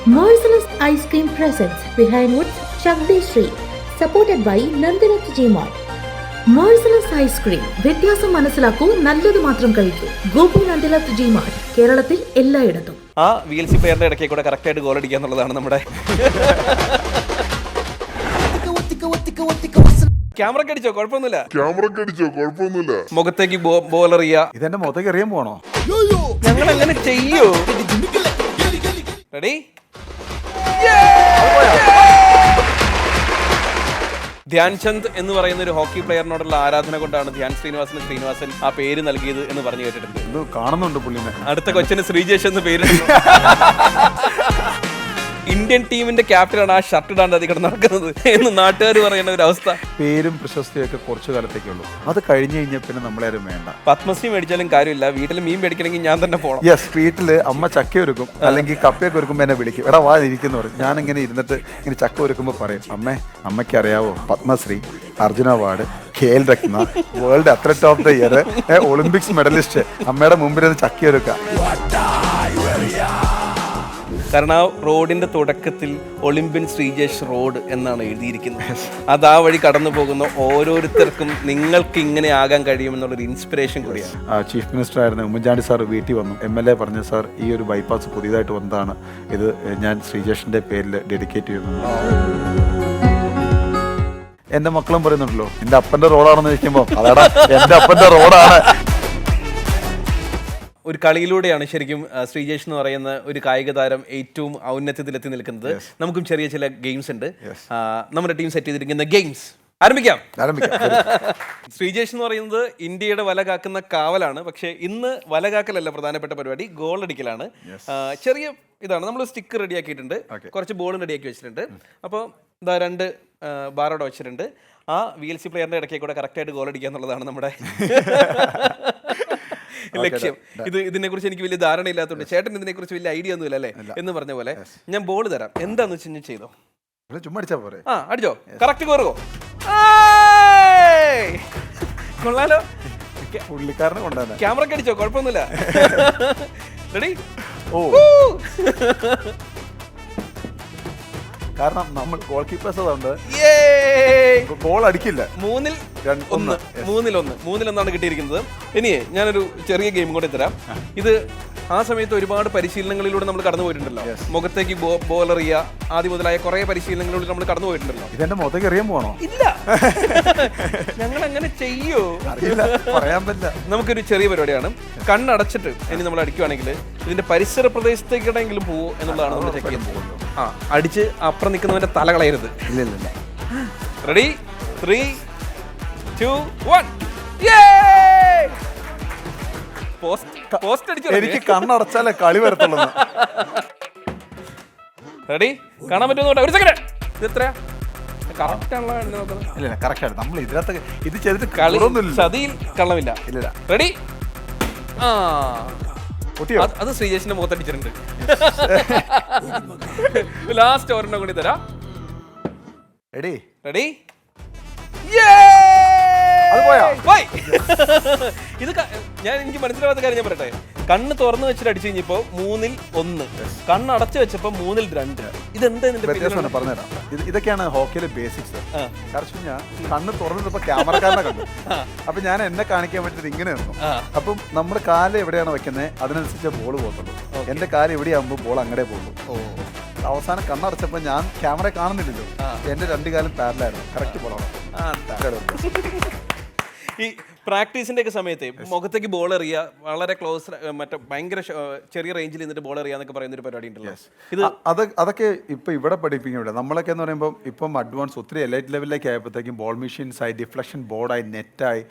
Merciless Ice Cream presents behind Woods Chakde Street, supported by Nandinath Gmart. Merciless Ice Cream വ്യത്യാസം മനസ്സിലാക്കൂ, നല്ലത് മാത്രം കഴിക്കൂ. ഗോപു നന്ദിലത്ത് ജിമാർട്ട്, കേരളത്തിൽ എല്ലായിടത്തും. ആ VLC പ്ലെയറിന്റെ ഇടയ്ക്ക് കൂടെ കറക്റ്റായിട്ട് ഗോൾ അടിക്കുക എന്നുള്ളതാണ് നമ്മുടെ ക്യാമറ അടിച്ചോ കുഴപ്പമൊന്നുമില്ല മുഖത്തേക്ക് ബോൾ എറിയ. ഇതെന്റെ മുഖത്തേക്ക് എറിയാൻ പോണോ? ഞങ്ങൾ അങ്ങനെ ചെയ്യോ? റെഡി? ധ്യാൻചന്ദ് എന്ന് പറയുന്ന ഒരു ഹോക്കി പ്ലെയറിനോടുള്ള ആരാധന കൊണ്ടാണ് ധ്യാൻ ശ്രീനിവാസൻ ആ പേര് നൽകിയത് എന്ന് പറഞ്ഞു കേട്ടിട്ടുണ്ട്. കാണുന്നുണ്ട് പുള്ളിനെ. അടുത്ത കൊച്ചിന് ശ്രീജേഷ് എന്ന് പേര്. ഇന്ത്യൻ ടീമിന്റെ ക്യാപ്റ്റനാണ് ആ ഷർട്ട് ഇടാണ്ട് അതി കിടന്ന് നടക്കുന്നത് എന്ന് നാട്ടുകാർ പറയുന്ന ഒരു അവസ്ഥ. പേരും പ്രശസ്തിയൊക്കെ കുറച്ചു കാലത്തേക്കുള്ളൂ. അത് കഴിഞ്ഞു കഴിഞ്ഞാൽ പിന്നെ നമ്മളാരും വേണ്ട. പത്മശ്രീ മേടിച്ചാലും കാര്യമില്ല, വീട്ടിൽ മീൻ മേടിക്കണമെങ്കിൽ ഞാൻ തന്നെ പോകണം. യെസ്, വീട്ടില് അമ്മ ചക്ക ഒരുക്കും അല്ലെങ്കിൽ കപ്പയൊക്കെ ഒരുക്കുമ്പോൾ എന്നെ വിളിക്കും, എടാ വാ ഇരിക്കുന്നു പറയും. ഞാനിങ്ങനെ ഇരുന്നിട്ട് ഇങ്ങനെ ചക്ക ഒരുക്കുമ്പോൾ പറയും, അമ്മയ്ക്ക് അറിയാവോ Padma Shri, Arjuna award, Khel Ratna, world athlete of the year, Olympics medallist, അമ്മയുടെ മുമ്പിൽ ചക്ക ഒരുക്കുക. കാരണം ആ റോഡിന്റെ തുടക്കത്തിൽ ഒളിമ്പ്യൻ ശ്രീജേഷ് റോഡ് എന്നാണ് എഴുതിയിരിക്കുന്നത്. അത് ആ വഴി കടന്നു പോകുന്ന ഓരോരുത്തർക്കും നിങ്ങൾക്ക് ഇങ്ങനെ ആകാൻ കഴിയുമെന്നുള്ളൊരു ഇൻസ്പിറേഷൻ കൂടിയാണ്. ചീഫ് മിനിസ്റ്റർ ആയിരുന്ന ഉമ്മൻചാണ്ടി സാർ വീട്ടിൽ വന്നു. MLA പറഞ്ഞു, സാർ ഈ ഒരു ബൈപ്പാസ് പുതിയതായിട്ട് വന്നതാണ്, ഇത് ഞാൻ ശ്രീജേഷിന്റെ പേരിൽ ഡെഡിക്കേറ്റ് ചെയ്യുന്നു. എന്റെ മക്കളും പറയുന്നുണ്ടല്ലോ, എന്റെ അപ്പന്റെ റോഡാണെന്ന് ചോദിക്കുമ്പോൾ അതാടാ എന്റെ അപ്പന്റെ റോഡാണ്. ഒരു കളിയിലൂടെയാണ് ശരിക്കും ശ്രീജേഷ് എന്ന് പറയുന്ന ഒരു കായിക താരം ഏറ്റവും ഔന്നത്യത്തിലെത്തി നിൽക്കുന്നത്. നമുക്കും ചെറിയ ചില ഗെയിംസ് ഉണ്ട്. നമ്മുടെ ടീം സെറ്റ് ചെയ്തിരിക്കുന്ന ഗെയിംസ് ആരംഭിക്കാം. ശ്രീജേഷ് എന്ന് പറയുന്നത് ഇന്ത്യയുടെ വല കാക്കുന്ന കാവലാണ്. പക്ഷേ ഇന്ന് വല കാക്കലല്ല പ്രധാനപ്പെട്ട പരിപാടി, ഗോൾ അടിക്കലാണ്. ചെറിയ ഇതാണ്, നമ്മൾ സ്റ്റിക്ക് റെഡിയാക്കിയിട്ടുണ്ട്, കുറച്ച് ബോളും റെഡിയാക്കി വെച്ചിട്ടുണ്ട്. അപ്പോൾ ഇതാ 2 ബാറോടെ വെച്ചിട്ടുണ്ട്. ആ VLC പ്ലെയറിന്റെ ഇടയ്ക്ക് കൂടെ കറക്റ്റായിട്ട് ഗോൾ അടിക്കുക എന്നുള്ളതാണ് നമ്മുടെ ലക്ഷ്യം. ഇതിനെ കുറിച്ച് എനിക്ക് വലിയ ധാരണ ഇല്ലാത്തതുകൊണ്ട് ചേട്ടൻ ഇതിനെ കുറിച്ച് വലിയ ഐഡിയ ഒന്നുമില്ല അല്ലേ എന്ന് പറഞ്ഞ പോലെ ഞാൻ ബോൾ തരാം, എന്താന്ന് വെച്ച് ചെയ്തോ. ചുമ്മാ അടിച്ചാ പോരെ? അടിച്ചോ, കറക്റ്റ് കോറുകോ. കൊള്ളാലോ, പുള്ളിക്കാരനെ കൊണ്ടുവന്നെ. ക്യാമറ അടിച്ചോ, കുഴപ്പമൊന്നുമില്ല. റെഡി? കാരണം നമ്മൾ ഗോൾ കീപ്പേഴ്സ് അതുകൊണ്ട് ഗോൾ അടിക്കില്ല. 3-1 കിട്ടിയിരിക്കുന്നത്. ഇനിയേ ഞാനൊരു ചെറിയ ഗെയിം കൂടെ തരാം. ഇത് ആ സമയത്ത് ഒരുപാട് പരിശീലനങ്ങളിലൂടെ നമ്മൾ കടന്നു പോയിട്ടുണ്ടല്ലോ. മുഖത്തേക്ക് ബോൾ എറിയ ആദ്യം മുതലായ കുറെ പരിശീലനങ്ങളിലൂടെ നമ്മൾ കടന്നു പോയിട്ടുണ്ടല്ലോ. ഇതെന്റെ മുഖത്തേക്ക് എറിയാൻ പോണോ? ഇല്ല, ഞങ്ങൾ അങ്ങനെ ചെയ്യോ? അറിയില്ല, പറയാൻ പറ്റില്ല. നമുക്കൊരു ചെറിയ പരിപാടിയാണ്. കണ്ണടച്ചിട്ട് ഇനി നമ്മൾ അടിക്കുവാണെങ്കിൽ ഇതിന്റെ പരിസര പ്രദേശത്തേക്കിടെങ്കിലും പോവോ എന്നുള്ളതാണ് നമ്മൾ ചെക്ക് ചെയ്യാൻ പോകുന്നത്. അടിച്ച് അപ്പുറം നിൽക്കുന്നവന്റെ തല കളയരുത്. ഇല്ല. റെഡി? 3, 2, 1. എനിക്ക് കണ്ണടച്ചാലേ കളി വരത്തുള്ളൂ. റെഡി? കാണാൻ പറ്റുമോ? ഒരു സെക്കൻഡ്. ഇത് എത്രയാ? കറക്റ്റ് ആണല്ലോ നോക്കുന്നത്. ഇല്ല, കറക്റ്റ് ആണ്. നമ്മൾ ഇതിനകത്ത് ഇത് ചെയ്തിട്ട് കളി ചതിയിൽ കള്ളമില്ല. ഇല്ല. റെഡി? അത് ശ്രീജേഷിന്റെ മുഖത്തടിച്ചിട്ടുണ്ട്. ലാസ്റ്റ് ഒരെണ്ണം കൂടി തരാം. റെഡി? ഇത് എനിക്ക് മനസ്സിലാവാത്ത കാര്യം ഞാൻ പറയട്ടെ. കണ്ണ് തുറന്നു വെച്ചിട്ട് അടിച്ചു കഴിഞ്ഞപ്പോ 3-1, കണ്ണ് അടച്ചു വെച്ചപ്പോ 3-2. ഇതെന്താ പറഞ്ഞുതരാം. ഇതൊക്കെയാണ് ഹോക്കിയിലെ ബേസിക്സ്. കാരണം ഞാൻ കണ്ണ് തുറന്നപ്പോ ക്യാമറക്കാരനെ കണ്ടു. അപ്പൊ ഞാൻ എന്നെ കാണിക്കാൻ വേണ്ടിട്ട് ഇങ്ങനെ നിന്നു. അപ്പം നമ്മുടെ കാല് എവിടെയാണ് വെക്കുന്നത് അതിനനുസരിച്ച് ബോൾ പോകത്തുള്ളൂ. എന്റെ കാല് എവിടെയാകുമ്പോ ബോൾ അങ്ങനെ പോകുള്ളൂ. അവസാനം കണ്ണടച്ചപ്പോ ഞാൻ ക്യാമറ കാണുന്നില്ലല്ലോ, എന്റെ 2 കാലും പാരലായിരുന്നു. കറക്റ്റ് ബോളാണ്. ഈ പ്രാക്ടീസിന്റെ ഒക്കെ സമയത്ത് മുഖത്തേക്ക് ബോൾ എറിയ, വളരെ ക്ലോസ്, മറ്റേ ഭയങ്കര ചെറിയ റേഞ്ചിൽ നിന്നിട്ട് ബോൾ എറിയാന്നൊക്കെ പറയുന്ന ഒരു പരിപാടി ഉണ്ടല്ലോ. ഇത് അതൊക്കെ ഇപ്പൊ ഇവിടെ പഠിപ്പിക്കുന്നുണ്ട്. നമ്മളൊക്കെ എന്ന് പറയുമ്പോൾ ഇപ്പം അഡ്വാൻസ് ഒത്തിരി എലൈറ്റ് ലെവലിലേക്ക് ആയപ്പോഴത്തേക്കും ബോൾ മെഷീൻസ് ആയി, ഡിഫ്ലക്ഷൻ ബോർഡായി, നെറ്റായി.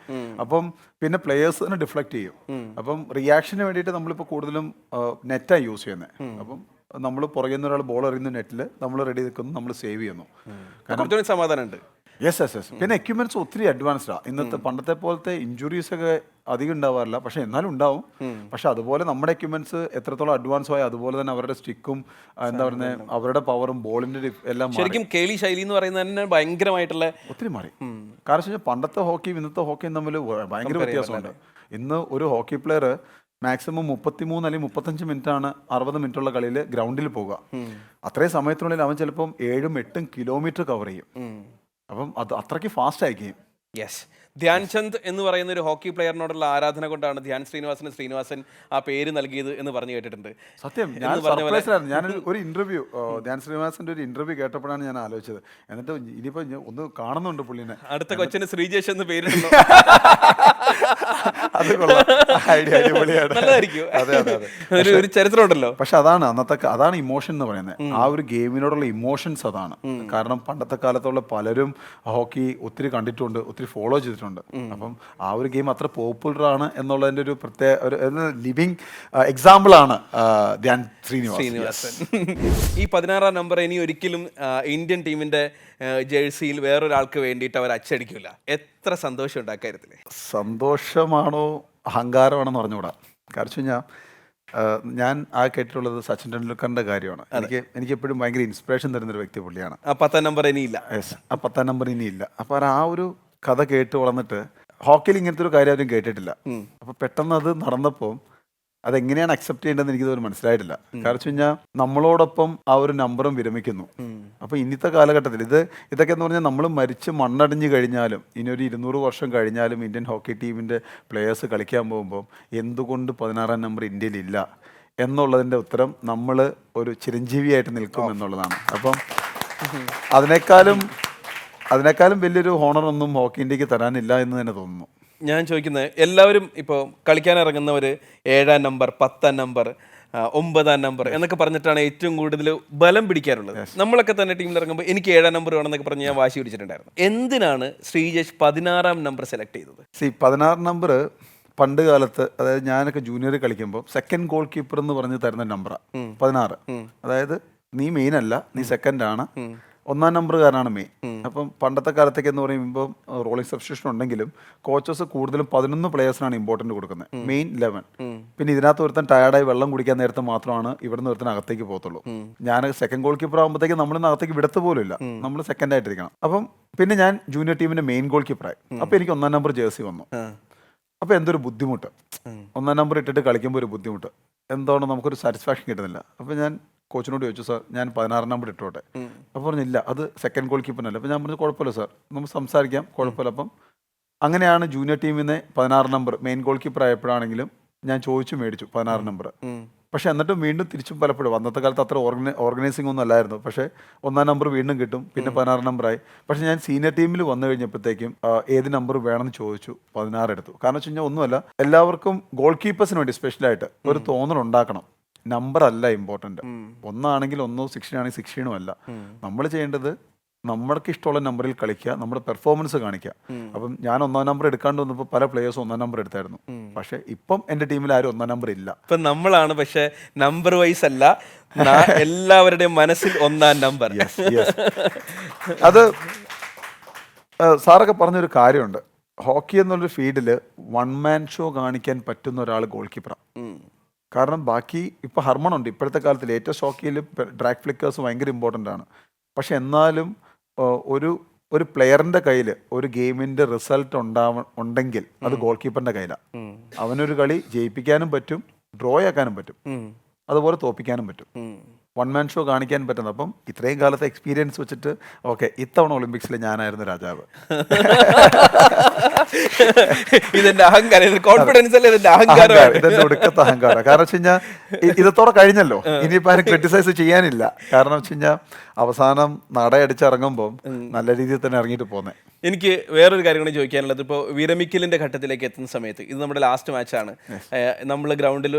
അപ്പം പിന്നെ പ്ലേയേഴ്സ് തന്നെ ഡിഫ്ലക്ട് ചെയ്യും. അപ്പം റിയാക്ഷന് വേണ്ടിയിട്ട് നമ്മളിപ്പോൾ കൂടുതലും നെറ്റായി യൂസ് ചെയ്യുന്നത്. അപ്പം നമ്മൾ പുറകെ നിന്ന് ഒരാൾ ബോൾ എറിയുന്ന നെറ്റിൽ നമ്മൾ റെഡി നിൽക്കുന്നു, നമ്മൾ സേവ് ചെയ്യുന്നു. കാരണം സമാധാനമുണ്ട്. യെസ്. പിന്നെ എക്യുപ്മെന്റ്സ് ഒത്തിരി അഡ്വാൻസ്ഡാണ്. ഇന്നത്തെ പണ്ടത്തെ പോലത്തെ ഇഞ്ചുറീസ് ഒക്കെ അധികം ഉണ്ടാവാറില്ല, പക്ഷെ എന്നാലും ഉണ്ടാവും. പക്ഷെ അതുപോലെ നമ്മുടെ എക്യുപ്മെന്റ്സ് എത്രത്തോളം അഡ്വാൻസ് ആയി അതുപോലെ തന്നെ അവരുടെ സ്റ്റിക്കും എന്താ പറയുന്നത് അവരുടെ പവറും ബോളിന്റെ എല്ലാം ശരിക്കും കേളി ശൈലി എന്ന് പറയുന്നത് തന്നെ ഭയങ്കരമായിട്ടുള്ള ഒത്തിരി മാറി. കാരണം പണ്ടത്തെ ഹോക്കിയും ഇന്നത്തെ ഹോക്കിയും തമ്മിൽ ഭയങ്കര വ്യത്യാസമുണ്ട്. ഇന്ന് ഒരു ഹോക്കി പ്ലെയർ മാക്സിമം 33 അല്ലെങ്കിൽ 35 മിനിറ്റ് ആണ് 60 മിനിറ്റുള്ള കളിയിൽ ഗ്രൗണ്ടിൽ പോകുക. അത്രയും സമയത്തിനുള്ളിൽ അവൻ ചിലപ്പം 7-8 കിലോമീറ്റർ കവർ ചെയ്യും. അപ്പം അത് അത്രയ്ക്ക് ഫാസ്റ്റ് ആയിരിക്കും. യെസ്, ധ്യാൻചന്ദ് എന്ന് പറയുന്ന ഒരു ഹോക്കി പ്ലെയറിനോടുള്ള ആരാധന കൊണ്ടാണ് ധ്യാൻ ശ്രീനിവാസൻ ആ പേര് നൽകിയത് എന്ന് പറഞ്ഞു കേട്ടിട്ടുണ്ട്. സത്യം, ഞാൻ സർപ്രൈസിലായിരുന്നു. ഞാൻ ഒരു ഇന്റർവ്യൂ ധ്യാൻ ശ്രീനിവാസന്റെ ഒരു ഇന്റർവ്യൂ കേട്ടപ്പോഴാണ് ഞാൻ ആലോചിച്ചത്. എന്നിട്ട് ഇനിയിപ്പോ ഒന്ന് കാണുന്നുണ്ട് പുള്ളിനെ. അടുത്ത കൊച്ചിന് ശ്രീജേഷ് എന്ന് പേരിടുന്നു. അത് കൊള്ളാം, ഐഡിയ അടിപൊളിയാണ്. നല്ലതായിരിക്കും. അതെ അതെ അതെ, ഒരു ചരിത്രം ഉണ്ടല്ലോ. പക്ഷെ അതാണ് അതാണ് ഇമോഷൻ എന്ന് പറയുന്നത്. ആ ഒരു ഗെയിമിനോടുള്ള ഇമോഷൻസ് അതാണ്. കാരണം പണ്ടത്തെ കാലത്തുള്ള പലരും ഹോക്കി ഒത്തിരി കണ്ടിട്ടുണ്ട്, ഒത്തിരി ഫോളോ ചെയ്തിട്ടുണ്ട്. അപ്പം ആ ഒരു ഗെയിം അത്ര പോപ്പുലർ ആണ് എന്നുള്ളതിന്റെ ഒരു പ്രത്യേക ഒരു ലിവിങ് എക്സാമ്പിൾ ആണ് ധ്യാൻ ശ്രീനിവാസൻ. ഈ 16-ാം നമ്പർ ഇനി ഒരിക്കലും ഇന്ത്യൻ ടീമിന്റെ ജേഴ്സിയിൽ വേറൊരാൾക്ക് വേണ്ടിയിട്ട് അവർ അച്ചടിക്കില്ല. എത്ര സന്തോഷം ഉണ്ട് അക്കാര്യത്തില്? സന്തോഷമാണോ അഹങ്കാരമാണെന്ന് പറഞ്ഞുകൂടാ. കാരണം ഞാൻ ആ കേട്ടിട്ടുള്ളത് സച്ചിൻ ടെണ്ടുൽക്കറിന്റെ കാര്യമാണ്. എനിക്ക് എപ്പോഴും ഭയങ്കര ഇൻസ്പിറേഷൻ തരുന്നൊരു വ്യക്തി പുള്ളിയാണ്. ആ 10-ാം നമ്പർ ഇനിയില്ല. യെസ്, ആ 10-ാം നമ്പർ ഇനിയില്ല. അപ്പോൾ ആ ഒരു കഥ കേട്ട് വളർന്നിട്ട് ഹോക്കിയിൽ ഇങ്ങനത്തെ ഒരു കാര്യം ആരും കേട്ടിട്ടില്ല. അപ്പോൾ പെട്ടെന്ന് അത് നടന്നപ്പോൾ അതെങ്ങനെയാണ് അക്സെപ്റ്റ് ചെയ്യേണ്ടതെന്ന് എനിക്കിതൊരു മനസ്സിലായിട്ടില്ല. കാരണം നമ്മളോടൊപ്പം ആ ഒരു നമ്പറും വിരമിക്കുന്നു. അപ്പോൾ ഇന്നത്തെ കാലഘട്ടത്തിൽ ഇതൊക്കെ എന്ന് പറഞ്ഞാൽ നമ്മൾ മരിച്ച് മണ്ണടിഞ്ഞ് കഴിഞ്ഞാലും ഇനി ഒരു 200 വർഷം കഴിഞ്ഞാലും ഇന്ത്യൻ ഹോക്കി ടീമിൻ്റെ പ്ലേയേഴ്സ് കളിക്കാൻ പോകുമ്പോൾ എന്തുകൊണ്ട് 16-ാം നമ്പർ ഇന്ത്യയിലില്ല എന്നുള്ളതിൻ്റെ ഉത്തരം നമ്മൾ ഒരു ചിരഞ്ജീവിയായിട്ട് നിൽക്കും എന്നുള്ളതാണ്. അപ്പം അതിനേക്കാളും വലിയൊരു ഹോണറൊന്നും ഹോക്കി ഇന്ത്യക്ക് തരാനില്ല എന്ന് തന്നെ തോന്നുന്നു. ഞാൻ ചോദിക്കുന്നത്, എല്ലാവരും ഇപ്പോൾ കളിക്കാൻ ഇറങ്ങുന്നവർ 7-ാം നമ്പർ, 10-ാം നമ്പർ, 9-ാം നമ്പർ എന്നൊക്കെ പറഞ്ഞിട്ടാണ് ഏറ്റവും കൂടുതൽ ബലം പിടിക്കാറുള്ളത്. നമ്മളൊക്കെ തന്നെ ടീമിൽ ഇറങ്ങുമ്പോൾ എനിക്ക് 7-ാം നമ്പർ വേണമെന്നൊക്കെ പറഞ്ഞ് ഞാൻ വാശി പിടിച്ചിട്ടുണ്ടായിരുന്നു. എന്തിനാണ് ശ്രീജേഷ് 16-ാം നമ്പർ സെലക്ട് ചെയ്തത്? 16 നമ്പർ പണ്ട് കാലത്ത്, അതായത് ഞാനൊക്കെ ജൂനിയർ കളിക്കുമ്പോൾ സെക്കൻഡ് ഗോൾ കീപ്പർ എന്ന് പറഞ്ഞ് തരുന്ന നമ്പറാണ് 16. അതായത് നീ മെയിൻ അല്ല, നീ സെക്കൻഡ് ആണ്, 1-ാം നമ്പറുകാരനാണ് മെയിൻ. അപ്പം പണ്ടത്തെ കാലത്തേക്ക് എന്ന് പറയുമ്പോൾ റോളിംഗ് സബ്സ്റ്റിറ്റ്യൂഷൻ ഉണ്ടെങ്കിലും കോച്ചസ് കൂടുതലും 11 പ്ലേയേഴ്സിനാണ് ഇമ്പോർട്ടൻറ്റ് കൊടുക്കുന്നത്, മെയിൻ 11. പിന്നെ ഇതിനകത്ത് ഒരുത്തൻ ടയർഡായി വെള്ളം കുടിക്കാൻ നേരത്തെ മാത്രമാണ് ഇവിടുന്ന് ഒരുത്തൻ അകത്തേക്ക് പോകത്തുള്ളൂ. ഞാൻ സെക്കൻഡ് ഗോൾ കീപ്പർ ആകുമ്പോഴത്തേക്ക് നമ്മളിന്ന് അകത്തേക്ക് വിടത്ത് പോലും ഇല്ല, നമ്മൾ സെക്കൻഡ് ആയിട്ടിരിക്കണം. അപ്പം പിന്നെ ഞാൻ ജൂനിയർ ടീമിന്റെ മെയിൻ ഗോൾ കീപ്പറായി. അപ്പോൾ എനിക്ക് 1-ാം നമ്പർ ജേഴ്സി വന്നു. അപ്പോൾ എന്തൊരു ബുദ്ധിമുട്ട്, 1-ാം നമ്പർ ഇട്ടിട്ട് കളിക്കുമ്പോൾ ഒരു ബുദ്ധിമുട്ട്, എന്താണ് നമുക്കൊരു സാറ്റിസ്ഫാക്ഷൻ കിട്ടുന്നില്ല. അപ്പോൾ ഞാൻ കോച്ചിനോട് ചോദിച്ചു, സാർ ഞാൻ 16 നമ്പർ ഇട്ടോട്ടെ? അപ്പോൾ പറഞ്ഞില്ല, അത് സെക്കൻഡ് ഗോൾ കീപ്പറിനല്ല. അപ്പോൾ ഞാൻ പറഞ്ഞു കുഴപ്പമില്ല സാർ, നമുക്ക് സംസാരിക്കാം, കുഴപ്പമില്ല. അപ്പം അങ്ങനെയാണ് ജൂനിയർ ടീമിനെ 16 നമ്പർ മെയിൻ ഗോൾ കീപ്പർ ആയപ്പോഴാണെങ്കിലും ഞാൻ ചോദിച്ചു മേടിച്ചു 16 നമ്പർ. പക്ഷെ എന്നിട്ടും വീണ്ടും തിരിച്ചും പലപ്പോഴും അന്നത്തെ കാലത്ത് അത്ര ഓർഗനൈസിംഗ് ഒന്നും അല്ലായിരുന്നു. പക്ഷേ 1-ാം നമ്പർ വീണ്ടും കിട്ടും, പിന്നെ 16 നമ്പറായി. പക്ഷെ ഞാൻ സീനിയർ ടീമിൽ വന്നു കഴിഞ്ഞപ്പോഴത്തേക്കും ഏത് നമ്പർ വേണമെന്ന് ചോദിച്ചു, 16 എടുത്തു. കാരണം വെച്ച് കഴിഞ്ഞാൽ ഒന്നുമല്ല, എല്ലാവർക്കും ഗോൾ കീപ്പേഴ്സിന് വേണ്ടി സ്പെഷ്യലായിട്ട് ഒരു തോന്നലുണ്ടാക്കണം. നമ്പർ അല്ല ഇമ്പോർട്ടൻറ്റ്, ഒന്നാണെങ്കിൽ 1, 16 ആണെങ്കിൽ 16 അല്ല. നമ്മൾ ചെയ്യേണ്ടത് നമ്മൾക്ക് ഇഷ്ടമുള്ള നമ്പറിൽ കളിക്കുക, നമ്മുടെ പെർഫോമൻസ് കാണിക്കുക. അപ്പം ഞാൻ 1-ാം നമ്പർ എടുക്കാണ്ട് വന്നപ്പോൾ പല പ്ലേയേഴ്സും 1-ാം നമ്പർ എടുത്തായിരുന്നു. പക്ഷെ ഇപ്പം എൻ്റെ ടീമിൽ ആരും 1-ാം നമ്പർ ഇല്ല. ഇപ്പം നമ്മളാണ്, പക്ഷെ നമ്പർ വൈസ് അല്ല, എല്ലാവരുടെയും മനസ്സിൽ 1-ാം നമ്പർ. അത് സാറൊക്കെ പറഞ്ഞൊരു കാര്യമുണ്ട്, ഹോക്കി എന്നുള്ളൊരു ഫീൽഡിൽ 1 മാൻ ഷോ കാണിക്കാൻ പറ്റുന്ന ഒരാൾ ഗോൾ കീപ്പറാണ്. കാരണം ബാക്കി ഇപ്പോൾ ഹർമണുണ്ട്, ഇപ്പോഴത്തെ കാലത്ത് ലേറ്റസ്റ്റ് ഹോക്കിയിൽ ഡ്രാഗ് ഫ്ലിക്കേഴ്സ് ഭയങ്കര ഇമ്പോർട്ടൻ്റ് ആണ്. പക്ഷെ എന്നാലും ഒരു പ്ലെയറിന്റെ കയ്യിൽ ഒരു ഗെയിമിന്റെ റിസൾട്ട് ഉണ്ടെങ്കിൽ അത് ഗോൾ കീപ്പറിന്റെ കയ്യിലാണ്. അവനൊരു കളി ജയിപ്പിക്കാനും പറ്റും, ഡ്രോ ആക്കാനും പറ്റും, അതുപോലെ തോപ്പിക്കാനും പറ്റും. 1 മാൻ ഷോ കാണിക്കാൻ പറ്റുന്നത്. അപ്പം ഇത്രയും കാലത്തെ എക്സ്പീരിയൻസ് വെച്ചിട്ട് ഓക്കെ, ഇത്തവണ ഒളിമ്പിക്സിൽ ഞാനായിരുന്നു രാജാവ്. ഇതെന്റെ അഹങ്കാരം, കോൺഫിഡൻസ് അല്ലേ ഇതിന്റെ അഹങ്കാരം, ഇതെന്റെ ഒടുക്കത്തെ അഹങ്കാരം. കാരണം വെച്ച് കഴിഞ്ഞാൽ ഇതത്തോടെ കഴിഞ്ഞല്ലോ, ഇനിയിപ്പോൾ ആരും ക്രിട്ടിസൈസ് ചെയ്യാനില്ല. കാരണം വെച്ച് കഴിഞ്ഞാൽ അവസാനം നടയടിച്ചിറങ്ങുമ്പോൾ നല്ല രീതിയിൽ തന്നെ ഇറങ്ങിയിട്ട് പോന്നെ. എനിക്ക് വേറൊരു കാര്യം കൂടി ചോദിക്കാനുള്ളത്, ഇപ്പോൾ വിരമിക്കലിന്റെ ഘട്ടത്തിലേക്ക് എത്തുന്ന സമയത്ത്, ഇത് നമ്മുടെ ലാസ്റ്റ് മാച്ചാണ്, നമ്മൾ ഗ്രൗണ്ടിൽ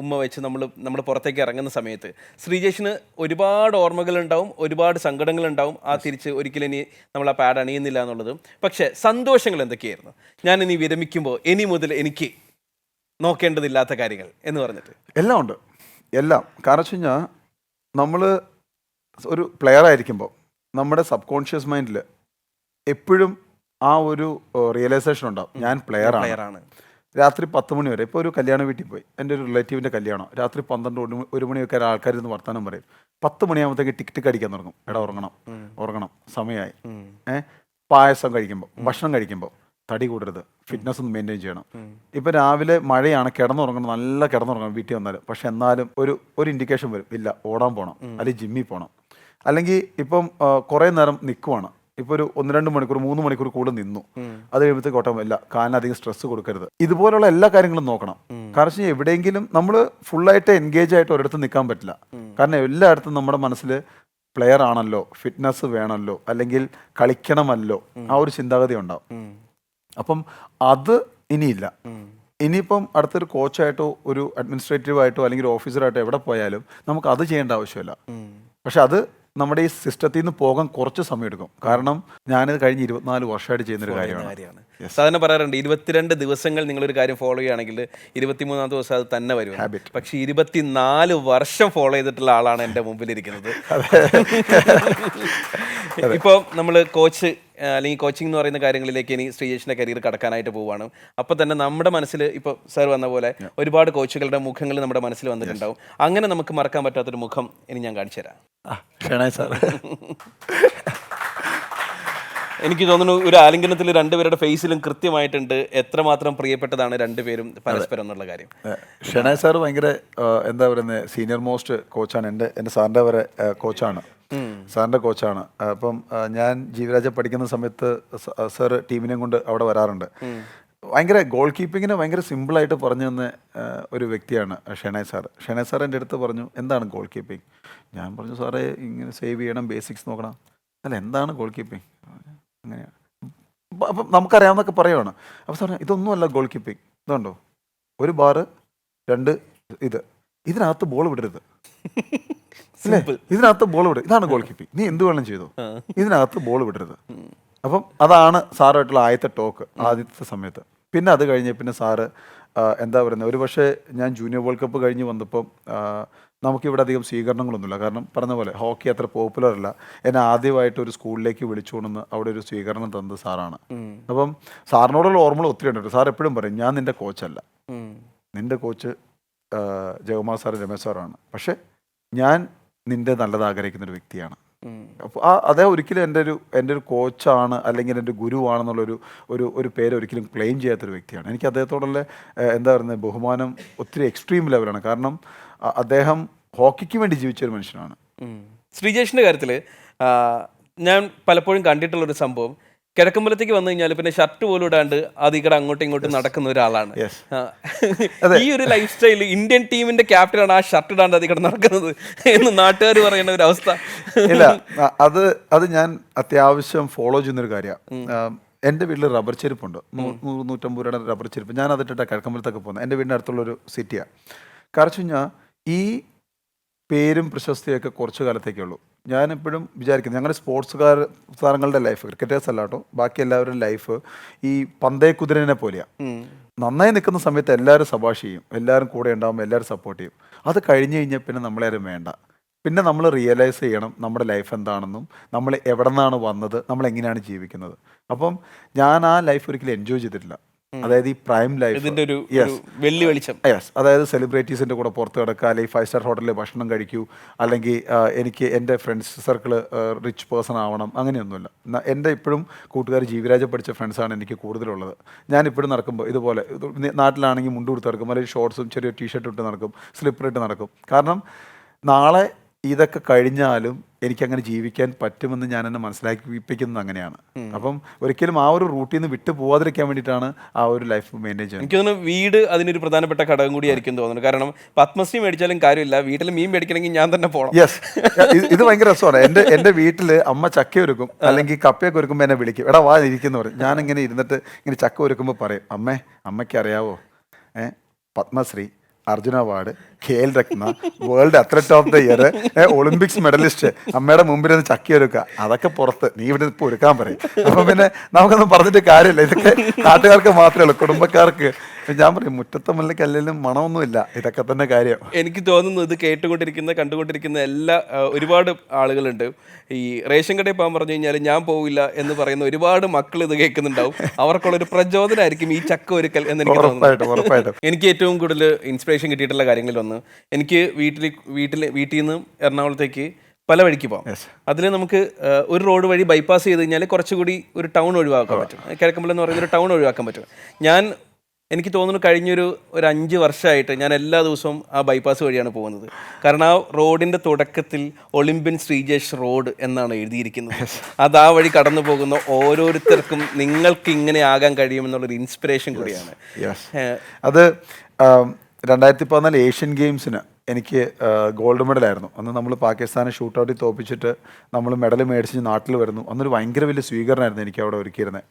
ഉമ്മ വെച്ച് നമ്മൾ പുറത്തേക്ക് ഇറങ്ങുന്ന സമയത്ത് ശ്രീജേഷിന് ഒരുപാട് ഓർമ്മകളുണ്ടാവും, ഒരുപാട് സങ്കടങ്ങളുണ്ടാവും. ആ തിരിച്ച് ഒരിക്കലും ഇനി നമ്മൾ ആ പാഡ് അണിയുന്നില്ല എന്നുള്ളതും. പക്ഷേ സന്തോഷങ്ങൾ എന്തൊക്കെയായിരുന്നു? ഞാൻ ഇനി വിരമിക്കുമ്പോൾ ഇനി മുതൽ എനിക്ക് നോക്കേണ്ടതില്ലാത്ത കാര്യങ്ങൾ എന്ന് പറഞ്ഞിട്ട് എല്ലാം ഉണ്ട്, എല്ലാം. കാരണം വെച്ച് കഴിഞ്ഞാൽ നമ്മൾ ഒരു പ്ലെയർ ആയിരിക്കുമ്പോൾ നമ്മുടെ സബ് കോൺഷ്യസ് മൈൻഡിൽ എപ്പോഴും ആ ഒരു റിയലൈസേഷൻ ഉണ്ടാവും, ഞാൻ പ്ലെയർ ആണ്. രാത്രി 10 മണി വരെ, ഇപ്പോൾ ഒരു കല്യാണ വീട്ടിൽ പോയി, എൻ്റെ ഒരു റിലേറ്റീവിൻ്റെ കല്യാണം, രാത്രി 12, 1 മണിയൊക്കെ ആൾക്കാർ ഇരുന്ന് വർത്താനം പറയും. 10 മണിയാകുമ്പോഴത്തേക്ക് ടിക് ടിക് അടിക്കാൻ തുടങ്ങും, എടാ ഉറങ്ങണം സമയമായി. പായസം കഴിക്കുമ്പോൾ, ഭക്ഷണം കഴിക്കുമ്പോൾ തടി കൂടരുത്, ഫിറ്റ്നസ് ഒന്ന് മെയിൻറ്റെയിൻ ചെയ്യണം. ഇപ്പം രാവിലെ മഴയാണ്, കിടന്നുറങ്ങണം, നല്ല കിടന്നുറങ്ങണം വീട്ടിൽ വന്നാലും. പക്ഷെ എന്നാലും ഒരു ഇൻഡിക്കേഷൻ വരും, ഇല്ല ഓടാൻ പോകണം, അല്ലെങ്കിൽ ജിമ്മിൽ പോകണം. അല്ലെങ്കിൽ ഇപ്പം കുറേ നേരം നിൽക്കുവാണ്, ഇപ്പോൾ ഒരു 1-2 മണിക്കൂർ 3 മണിക്കൂർ കൂടെ നിന്നു, അത് കഴിയുമ്പോഴത്തേക്ക് ഓട്ടമില്ല, കാലിനധികം സ്ട്രെസ് കൊടുക്കരുത്. ഇതുപോലുള്ള എല്ലാ കാര്യങ്ങളും നോക്കണം. കാരണം എവിടെയെങ്കിലും നമ്മൾ ഫുള്ളായിട്ട് എൻഗേജ് ആയിട്ട് ഒരിടത്ത് നിൽക്കാൻ പറ്റില്ല. കാരണം എല്ലായിടത്തും നമ്മുടെ മനസ്സിൽ പ്ലെയർ ആണല്ലോ, ഫിറ്റ്നസ് വേണമല്ലോ, അല്ലെങ്കിൽ കളിക്കണമല്ലോ, ആ ഒരു ചിന്താഗതി ഉണ്ടാവും. അപ്പം അത് ഇനിയില്ല. ഇനിയിപ്പം അടുത്തൊരു കോച്ചായിട്ടോ ഒരു അഡ്മിനിസ്ട്രേറ്റീവായിട്ടോ അല്ലെങ്കിൽ ഒരു ഓഫീസറായിട്ടോ എവിടെ പോയാലും നമുക്ക് അത് ചെയ്യേണ്ട ആവശ്യമില്ല. പക്ഷെ അത് നമ്മുടെ ഈ സിസ്റ്റത്തിൽ നിന്ന് പോകാൻ കുറച്ച് സമയം എടുക്കും. കാരണം ഞാനിത് കഴിഞ്ഞ് 24 വർഷമായിട്ട് ചെയ്യുന്നൊരു കാര്യമാണ്. സാധാരണ പറയാറുണ്ട് 22 ദിവസങ്ങൾ നിങ്ങളൊരു കാര്യം ഫോളോ ചെയ്യുകയാണെങ്കിൽ 23-ാമത്തെ ദിവസം അത് തന്നെ വരും. പക്ഷെ 24 വർഷം ഫോളോ ചെയ്തിട്ടുള്ള ആളാണ് എൻ്റെ മുമ്പിലിരിക്കുന്നത്. ഇപ്പോൾ നമ്മൾ കോച്ച് അല്ലെങ്കിൽ കോച്ചിങ് എന്ന് പറയുന്ന കാര്യങ്ങളിലേക്ക് ഇനി ശ്രീജേഷിൻ്റെ കരിയർ കടക്കാനായിട്ട് പോവുകയാണ്. അപ്പോൾ തന്നെ നമ്മുടെ മനസ്സിൽ ഇപ്പോൾ സാർ വന്ന പോലെ ഒരുപാട് കോച്ചുകളുടെ മുഖങ്ങൾ നമ്മുടെ മനസ്സിൽ വന്നിട്ടുണ്ടാവും. അങ്ങനെ നമുക്ക് മറക്കാൻ പറ്റാത്തൊരു മുഖം ഇനി ഞാൻ കാണിച്ചു തരാം. ഷെനായ് സാർ. എനിക്ക് തോന്നുന്നു ഒരു ആലിംഗനത്തിൽ രണ്ടുപേരുടെ ഫേസിലും കൃത്യമായിട്ടുണ്ട് എത്രമാത്രം പ്രിയപ്പെട്ടതാണ് രണ്ടുപേരും പരസ്പരം എന്നുള്ള കാര്യം. ഷെനായ് സാർ ഭയങ്കര എന്താ പറയുന്നത്, സീനിയർ മോസ്റ്റ് കോച്ചാണ്. എൻ്റെ സാറിൻ്റെ വരെ കോച്ചാണ്, സാറിൻ്റെ കോച്ചാണ്. അപ്പം ഞാൻ ജീവരാജ പഠിക്കുന്ന സമയത്ത് സാർ ടീമിനെയും കൊണ്ട് അവിടെ വരാറുണ്ട്. ഭയങ്കര ഗോൾ കീപ്പിങ്ങിന് ഭയങ്കര സിമ്പിളായിട്ട് പറഞ്ഞു തന്ന ഒരു വ്യക്തിയാണ് ഷെനായ് സാർ. ഷെനായ് സാർ എൻ്റെ അടുത്ത് പറഞ്ഞു, എന്താണ് ഗോൾ കീപ്പിംഗ്? ഞാൻ പറഞ്ഞു, സാറേ ഇങ്ങനെ സേവ് ചെയ്യണം, ബേസിക്സ് നോക്കണം. അല്ല, എന്താണ് ഗോൾ കീപ്പിംഗ്? അങ്ങനെയാണ്. അപ്പം നമുക്കറിയാവുന്നൊക്കെ പറയുവാണ്. അപ്പോൾ സാറേ ഇതൊന്നുമല്ല ഗോൾ കീപ്പിംഗ്, ഇതുണ്ടോ, ഒരു ബാറ് 2 ഇതിനകത്ത് ബോൾ വിടരുത്, അല്ലേ, ഇതിനകത്ത് ബോൾ വിടരുത്, ഇതാണ് ഗോൾ കീപ്പിംഗ്. നീ എന്ത് വേണം ചെയ്തോ, ഇതിനകത്ത് ബോൾ വിടരുത്. അപ്പം അതാണ് സാറുമായിട്ടുള്ള ആദ്യത്തെ ടോക്ക് ആദ്യത്തെ സമയത്ത്. പിന്നെ അത് കഴിഞ്ഞ് പിന്നെ സാറ് എന്താ പറയുന്നത്, ഒരു പക്ഷേ ഞാൻ ജൂനിയർ വേൾഡ് കപ്പ് കഴിഞ്ഞ് വന്നപ്പം നമുക്കിവിടെ അധികം സ്വീകരണങ്ങളൊന്നുമില്ല. കാരണം പറഞ്ഞ പോലെ ഹോക്കി അത്ര പോപ്പുലർ അല്ല. എന്നെ ആദ്യമായിട്ട് ഒരു സ്കൂളിലേക്ക് വിളിച്ചുകൊണ്ടെന്ന് അവിടെ ഒരു സ്വീകരണം തന്നത് സാറാണ്. അപ്പം സാറിനോടുള്ള ഓർമ്മകൾ ഒത്തിരി ഉണ്ട്. സാർ എപ്പോഴും പറയും, ഞാൻ നിൻ്റെ കോച്ചല്ല, നിൻ്റെ കോച്ച് ജയകുമാർ സാർ, രമേശ് സാറാണ്. പക്ഷെ ഞാൻ നിൻ്റെ നല്ലത് ആഗ്രഹിക്കുന്ന ഒരു വ്യക്തിയാണ്. അപ്പോൾ അതേ ഒരിക്കലും എൻ്റെ ഒരു കോച്ചാണ് അല്ലെങ്കിൽ എൻ്റെ ഗുരുവാണെന്നുള്ളൊരു ഒരു പേര് ഒരിക്കലും ക്ലെയിം ചെയ്യാത്തൊരു വ്യക്തിയാണ്. എനിക്ക് അദ്ദേഹത്തോടുള്ള എന്താ പറയുന്നത് ബഹുമാനം ഒത്തിരി എക്സ്ട്രീം ലെവലാണ്. കാരണം അദ്ദേഹം ഹോക്കിക്ക് വേണ്ടി ജീവിച്ചൊരു മനുഷ്യനാണ്. ശ്രീജേഷിൻ്റെ കാര്യത്തിൽ ഞാൻ പലപ്പോഴും കണ്ടിട്ടുള്ളൊരു സംഭവം, കിഴക്കമ്പലത്തേക്ക് വന്നു കഴിഞ്ഞാൽ പിന്നെ ഷർട്ട് പോലും ഇടാണ്ട് അതിക്കടെ അങ്ങോട്ടും ഇങ്ങോട്ടും നടക്കുന്ന ഒരാളാണ്. ഈ ഒരു ലൈഫ് സ്റ്റൈൽ ഇന്ത്യൻ ടീമിന്റെ ക്യാപ്റ്റനാണ് ആ ഷർട്ട് ഇടാണ്ട് അതിക്കടെ നടക്കുന്നത് എന്ന് നാട്ടുകാർ പറയുന്ന ഒരു അവസ്ഥ. ഇല്ല, അത് ഞാൻ അത്യാവശ്യം ഫോളോ ചെയ്യുന്നൊരു കാര്യമാണ്. എൻ്റെ വീട്ടിൽ റബ്ബർ ചെരുപ്പുണ്ട്, 100-150 രൂപയുടെ റബ്ബർ ചെരുപ്പ്. ഞാൻ അതിട്ടിട്ടാണ് കിഴക്കമ്പലത്തൊക്കെ പോകുന്നത്. എൻ്റെ വീടിൻ്റെ അടുത്തുള്ളൊരു സിറ്റിയാണ്. കാരണം ഞാൻ ഈ പേരും പ്രശസ്തിയൊക്കെ കുറച്ച് കാലത്തേക്കേ ഉള്ളൂ. ഞാനെപ്പോഴും വിചാരിക്കുന്നത്, ഞങ്ങളുടെ സ്പോർട്സുകാർ താരങ്ങളുടെ ലൈഫ്, ക്രിക്കറ്റേഴ്സ് അല്ലാട്ടോ, ബാക്കി എല്ലാവരുടെ ലൈഫ് ഈ പന്തേ കുതിരനെ പോലെയാണ്. നന്നായി നിൽക്കുന്ന സമയത്ത് എല്ലാവരും സഭാഷ് ചെയ്യും, എല്ലാവരും കൂടെ ഉണ്ടാകുമ്പോൾ എല്ലാവരും സപ്പോർട്ട് ചെയ്യും. അത് കഴിഞ്ഞ് കഴിഞ്ഞാൽ പിന്നെ നമ്മളാരും വേണ്ട. പിന്നെ നമ്മൾ റിയലൈസ് ചെയ്യണം നമ്മുടെ ലൈഫ് എന്താണെന്നും നമ്മൾ എവിടെ നിന്നാണ് വന്നത്, നമ്മൾ എങ്ങനെയാണ് ജീവിക്കുന്നത്. അപ്പം ഞാൻ ആ ലൈഫ് ഒരിക്കലും എൻജോയ് ചെയ്തിട്ടില്ല. അതായത് ഈ പ്രൈം ലൈഫ്, അതായത് സെലിബ്രിറ്റീസിൻ്റെ കൂടെ പുറത്ത് കിടക്കുക, അല്ലെങ്കിൽ 5 സ്റ്റാർ ഹോട്ടലിൽ ഭക്ഷണം കഴിക്കൂ, അല്ലെങ്കിൽ എനിക്ക് എൻ്റെ ഫ്രണ്ട്സ് സർക്കിൾ റിച്ച് പേഴ്സൺ ആവണം, അങ്ങനെയൊന്നുമില്ല. എൻ്റെ ഇപ്പോഴും കൂട്ടുകാർ ജീവരാജ പഠിച്ച ഫ്രണ്ട്സാണ് എനിക്ക് കൂടുതലുള്ളത്. ഞാനിപ്പോഴും നടക്കുമ്പോൾ ഇതുപോലെ നാട്ടിലാണെങ്കിൽ മുണ്ട് കൊടുത്ത് നടക്കും, അല്ലെങ്കിൽ ഷോർട്സും ചെറിയ ടീഷർട്ട് ഇട്ട് നടക്കും, സ്ലിപ്പർ ഇട്ട് നടക്കും. കാരണം നാളെ ഇതൊക്കെ കഴിഞ്ഞാലും എനിക്കങ്ങനെ ജീവിക്കാൻ പറ്റുമെന്ന് ഞാൻ എന്നെ മനസ്സിലാക്കിപ്പിക്കുന്നത് അങ്ങനെയാണ്. അപ്പം ഒരിക്കലും ആ ഒരു റൂട്ടിൽ നിന്ന് വിട്ടു പോവാതിരിക്കാൻ വേണ്ടിയിട്ടാണ് ആ ഒരു ലൈഫ് മെയിൻറ്റെയിൻ ചെയ്യുന്നത്. എനിക്ക് തോന്നുന്നു വീട് അതിനൊരു പ്രധാനപ്പെട്ട ഘടകം കൂടിയായിരിക്കും തോന്നുന്നു. കാരണം പത്മശ്രീ മേടിച്ചാലും കാര്യമില്ല, വീട്ടിൽ മീൻ മേടിക്കണമെങ്കിൽ ഞാൻ തന്നെ പോകണം. യെസ്, ഇത് ഭയങ്കര രസമാണ്. എൻ്റെ വീട്ടിൽ അമ്മ ചക്ക ഒരുക്കും, അല്ലെങ്കിൽ കപ്പയൊക്കെ ഒരുക്കുമ്പോൾ എന്നെ വിളിക്കും, എടാ വാ ഇരിക്കുന്നു പറയും. ഞാനിങ്ങനെ ഇരുന്നിട്ട് ഇങ്ങനെ ചക്ക ഒരുക്കുമ്പോൾ പറയും, അമ്മയ്ക്ക് അറിയാവോ, Padma Shri, Arjuna award, Khel Ratna, world athlete of the year, Olympics medallist, അമ്മയുടെ മുമ്പിൽ നിന്ന് ചക്കി ഒരുക്കുക, അതൊക്കെ പുറത്ത്, നീ ഇവിടെ ഇപ്പോൾ ഒരുക്കാൻ പറയും. അപ്പം പിന്നെ നമുക്കൊന്നും പറഞ്ഞിട്ട് കാര്യമില്ല. ഇതൊക്കെ നാട്ടുകാർക്ക് മാത്രമേ ഉള്ളൂ, കുടുംബക്കാർക്ക്. ഞാൻ പറയും, മുറ്റത്തെ മുല്ലയ്ക്ക് അല്ലെങ്കിലും മണമൊന്നുമില്ല, ഇതൊക്കെ തന്നെ കാര്യം. എനിക്ക് തോന്നുന്നു ഇത് കണ്ടുകൊണ്ടിരിക്കുന്ന എല്ലാ ഒരുപാട് ആളുകളുണ്ട്. ഈ റേഷൻ കടയിൽ പോകാൻ പറഞ്ഞു കഴിഞ്ഞാൽ ഞാൻ പോവില്ല എന്ന് പറയുന്ന ഒരുപാട് മക്കൾ ഇത് കേൾക്കുന്നുണ്ടാവും. അവർക്കുള്ളൊരു പ്രചോദനമായിരിക്കും ഈ ചക്ക ഒരുക്കൽ എന്ന് എനിക്ക് തോന്നുന്നു. എനിക്ക് ഏറ്റവും കൂടുതൽ ഇൻസ്പിറേഷൻ കിട്ടിയിട്ടുള്ള കാര്യങ്ങളിലൊന്ന്, എനിക്ക് വീട്ടിൽ നിന്ന് എറണാകുളത്തേക്ക് പല വഴിക്ക് പോകാം. അതിൽ നമുക്ക് ഒരു റോഡ് വഴി ബൈപ്പാസ് ചെയ്ത് കഴിഞ്ഞാൽ കുറച്ചുകൂടി ഒരു ടൗൺ ഒഴിവാക്കാൻ പറ്റും. കിഴക്കമ്പലം എന്ന് പറയുന്ന ഒരു ടൗൺ ഒഴിവാക്കാൻ പറ്റും. എനിക്ക് തോന്നുന്നു കഴിഞ്ഞൊരു 5 വർഷമായിട്ട് ഞാൻ എല്ലാ ദിവസവും ആ ബൈപ്പാസ് വഴിയാണ് പോകുന്നത്. കാരണം ആ റോഡിൻ്റെ തുടക്കത്തിൽ ഒളിമ്പ്യൻ ശ്രീജേഷ് റോഡ് എന്നാണ് എഴുതിയിരിക്കുന്നത്. അത് ആ വഴി കടന്നു പോകുന്ന ഓരോരുത്തർക്കും നിങ്ങൾക്ക് ഇങ്ങനെ ആകാൻ കഴിയുമെന്നുള്ളൊരു ഇൻസ്പിറേഷൻ കൂടിയാണ്. അത് 2014 ഏഷ്യൻ ഗെയിംസിന് എനിക്ക് ഗോൾഡ് മെഡലായിരുന്നു. അന്ന് നമ്മൾ പാകിസ്ഥാനെ ഷൂട്ടൗട്ടിൽ തോപ്പിച്ചിട്ട് നമ്മൾ മെഡൽ മേടിച്ച് നാട്ടിൽ വരുന്നു. അന്നൊരു ഭയങ്കര വലിയ സ്വീകരണമായിരുന്നു എനിക്ക് അവിടെ ഒരുക്കിയിരുന്നത്.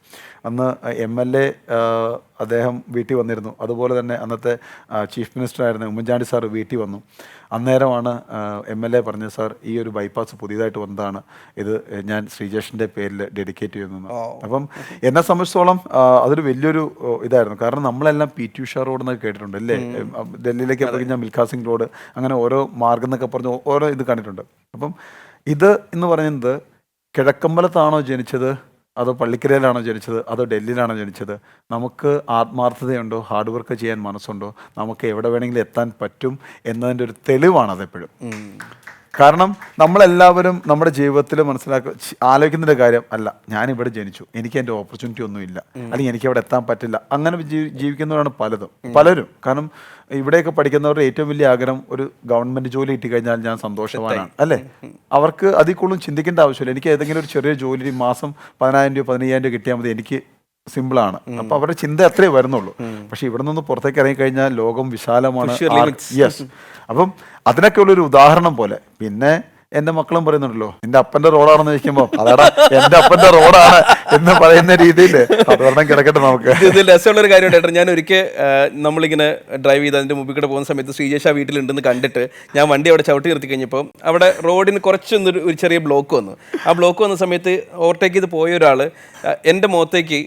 അന്ന് MLA അദ്ദേഹം വീട്ടിൽ വന്നിരുന്നു. അതുപോലെ തന്നെ അന്നത്തെ ചീഫ് മിനിസ്റ്ററായിരുന്ന ഉമ്മൻചാണ്ടി സാർ വീട്ടിൽ വന്നു. അന്നേരമാണ് MLA പറഞ്ഞത്, സാർ ഈ ഒരു ബൈപ്പാസ് പുതിയതായിട്ട് വന്നതാണ്, ഇത് ഞാൻ ശ്രീജേഷിൻ്റെ പേരിൽ ഡെഡിക്കേറ്റ് ചെയ്യുന്നു. അപ്പം എന്നെ സംബന്ധിച്ചോളം അതൊരു വലിയൊരു ഇതായിരുന്നു. കാരണം നമ്മളെല്ലാം PT ഉഷ റോഡ് എന്നൊക്കെ കേട്ടിട്ടുണ്ട് അല്ലേ? ഡൽഹിയിലേക്ക് പോയി കഴിഞ്ഞാൽ മിൽഖാ സിംഗ് റോഡ്, അങ്ങനെ ഓരോ മാർഗം എന്നൊക്കെ പറഞ്ഞ് ഓരോ ഇത് കണ്ടിട്ടുണ്ട്. അപ്പം ഇത് എന്ന് പറയുന്നത് കിഴക്കമ്പലത്താണോ ജനിച്ചത്, അതോ പള്ളിക്കരയിലാണോ ജനിച്ചത്, അതോ ഡൽഹിയിലാണോ ജനിച്ചത്, നമുക്ക് ആത്മാർത്ഥതയുണ്ടോ, ഹാർഡ് വർക്ക് ചെയ്യാൻ മനസ്സുണ്ടോ, നമുക്ക് എവിടെ വേണമെങ്കിലും എത്താൻ പറ്റും എന്നതിൻ്റെ ഒരു തെളിവാണ് അതെപ്പോഴും. കാരണം നമ്മളെല്ലാവരും നമ്മുടെ ജീവിതത്തിൽ ആലോചിക്കുന്നതിൻ്റെ കാര്യം അല്ല, ഞാനിവിടെ ജനിച്ചു, എനിക്ക് എൻ്റെ ഓപ്പർച്യൂണിറ്റി ഒന്നുമില്ല, അല്ലെങ്കിൽ എനിക്ക് അവിടെ എത്താൻ പറ്റില്ല, അങ്ങനെ ജീവിക്കുന്നവരാണ് പലരും. കാരണം ഇവിടെയൊക്കെ പഠിക്കുന്നവരുടെ ഏറ്റവും വലിയ ആഗ്രഹം ഒരു ഗവൺമെൻറ് ജോലി കിട്ടിക്കഴിഞ്ഞാൽ ഞാൻ സന്തോഷവാനാണ് അല്ലേ? അവർക്ക് അതിൽ കൂടുതലും ചിന്തിക്കേണ്ട ആവശ്യമില്ല. എനിക്ക് ഏതെങ്കിലും ഒരു ചെറിയ ജോലി മാസം 10,000 രൂപ 15,000 രൂപ കിട്ടിയാൽ മതി, എനിക്ക് സിമ്പിളാണ്. അപ്പോൾ അവരുടെ ചിന്ത അത്രേ വരുന്നുള്ളൂ. പക്ഷെ ഇവിടെ നിന്ന് പുറത്തേക്ക് ഇറങ്ങിക്കഴിഞ്ഞാൽ ലോകം വിശാലമാണ്. യെസ്. അപ്പം അതിനൊക്കെ ഉള്ളൊരു ഉദാഹരണം പോലെ. പിന്നെ എൻ്റെ മക്കളും പറയുന്നുണ്ടല്ലോ, നിന്റെ അപ്പൻ്റെ റോഡാണെന്ന് ചോദിക്കുമ്പോൾ അതാടാ എൻ്റെ അപ്പൻ്റെ റോഡാണ് എന്ന് പറയുന്ന രീതിയിൽ അതുകൊണ്ട് കിടക്കട്ടെ. നമുക്ക് ഇത് രസമുള്ളൊരു കാര്യമുണ്ട്. ഞാൻ ഒരിക്കൽ നമ്മളിങ്ങനെ ഡ്രൈവ് ചെയ്ത് അതിൻ്റെ മുമ്പിൽ കൂടെ പോകുന്ന സമയത്ത് ശ്രീജേഷ് ആ വീട്ടിലുണ്ടെന്ന് കണ്ടിട്ട് ഞാൻ വണ്ടി അവിടെ ചവിട്ടി നിർത്തി കഴിഞ്ഞപ്പോൾ അവിടെ റോഡിന് കുറച്ചൊരു ചെറിയ ബ്ലോക്ക് വന്നു. ആ ബ്ലോക്ക് വന്ന സമയത്ത് ഓവർടേക്ക് ചെയ്ത് പോയ ഒരാൾ എൻ്റെ മുഖത്തേക്ക്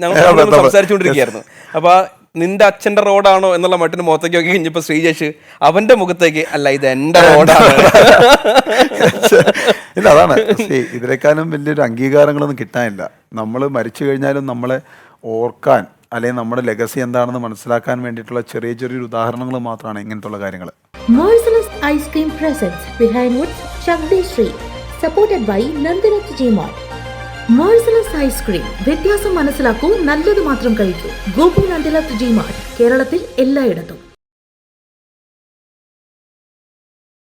ഞങ്ങൾ സംസാരിച്ചുകൊണ്ടിരിക്കുകയായിരുന്നു. അപ്പോൾ നിന്റെ അച്ഛൻ്റെ റോഡാണോ എന്നുള്ള മട്ടിന് മുഖത്തേക്ക് നോക്കി കഴിഞ്ഞപ്പോൾ ശ്രീജേഷ് അവൻ്റെ മുഖത്തേക്ക് അല്ല ഇത് എൻ്റെ റോഡാണ്. ഇല്ല, അതാണ് ഇതിനേക്കാളും വലിയൊരു അംഗീകാരങ്ങളൊന്നും കിട്ടാനില്ല. നമ്മൾ മരിച്ചു കഴിഞ്ഞാലും നമ്മളെ ഓർക്കാൻ അല്ലെങ്കിൽ നമ്മുടെ ലെഗസി എന്താണെന്ന് മനസ്സിലാക്കാൻ വേണ്ടിയിട്ടുള്ള ചെറിയൊരു ഉദാഹരണങ്ങൾ മാത്രമാണ് ഇങ്ങനത്തുള്ള കാര്യങ്ങൾ. Merciless Ice Cream presents Behind Woods Shakti Street, supported by Nandirat Gmart. Merciless Ice Cream, വ്യത്യാസം മനസ്സിലാക്കൂ, നല്ലത് മാത്രം കഴിക്കൂ. ഗോപു നന്ദിലത്ത് ജിമാർട്ട്, കേരളത്തിൽ എല്ലായിടത്തും.